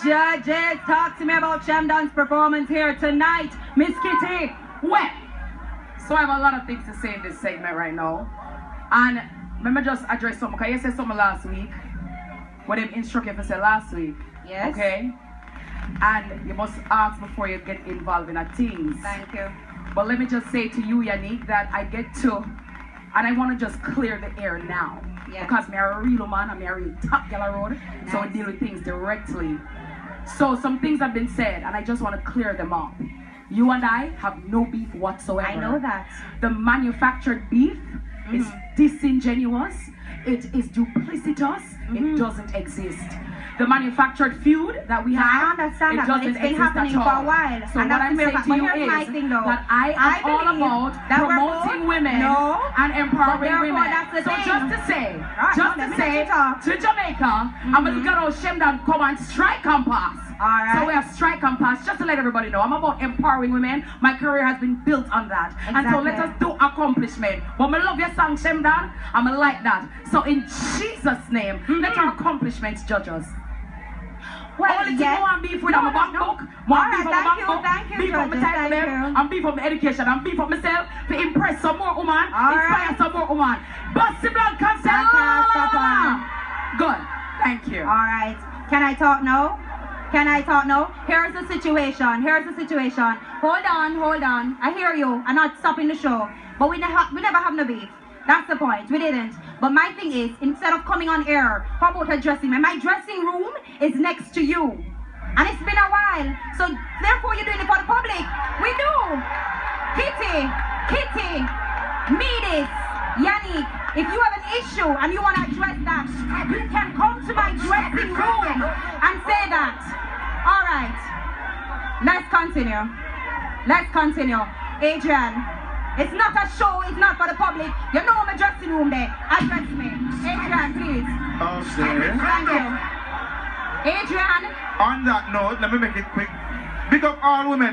Judges, talk to me about Shamdan's performance here tonight. Miss Kitty. Well, so I have a lot of things to say in this segment right now. And let me just address something, because you said something last week. What they instructed you to say last week. Yes. Okay? And you must ask before you get involved in things. Thank you. But let me just say to you, Yanique, that I get to, and I want to just clear the air now. Yes. Because I'm a real woman, I'm a real top gal road. Nice. So I deal with things directly. So some things have been said, and I just want to clear them up. You and I have no beef whatsoever. I know that. The manufactured beef is disingenuous. It is duplicitous. It doesn't exist. The manufactured feud that we have, I understand it that, but doesn't it's been exist happening at all. for a while. So and what I'm saying to you is that I am all about promoting women and empowering women. So just to say, to Jamaica, I'm going to get out Shamdan come and strike and pass. Alright. So we have strike and pass, just to let everybody know. I'm about empowering women. My career has been built on that. Exactly. And so let us do accomplishment. But I love your song, Shamdan. I'm like that. So in Jesus' name, let our accomplishments judge us. Well, only yes. thing I want beef with my backbook. Thank you, beef on my title name, and beef on my education, and beef on myself to impress some more woman, inspire some more woman. Bust the blood cancel. Good. Thank you. Alright. Can I talk now? Can I talk now? Here's the situation. Here's the situation. Hold on. I hear you. I'm not stopping the show. But we never have no beef. That's the point. We didn't. But my thing is, instead of coming on air, how about her dressing room? My dressing room is next to you. And it's been a while. So therefore you're doing it for the public. We do. Kitty, Meedis, Yanique, if you have an issue and you want to address that, you can come to my dressing room and say that. Alright. Let's continue. Adrian, it's not a show, it's not for the public. You know my dressing room there. Address me. Adrian, please. Okay. Thank you. Adrian. On that note, let me make it quick. Big up all women.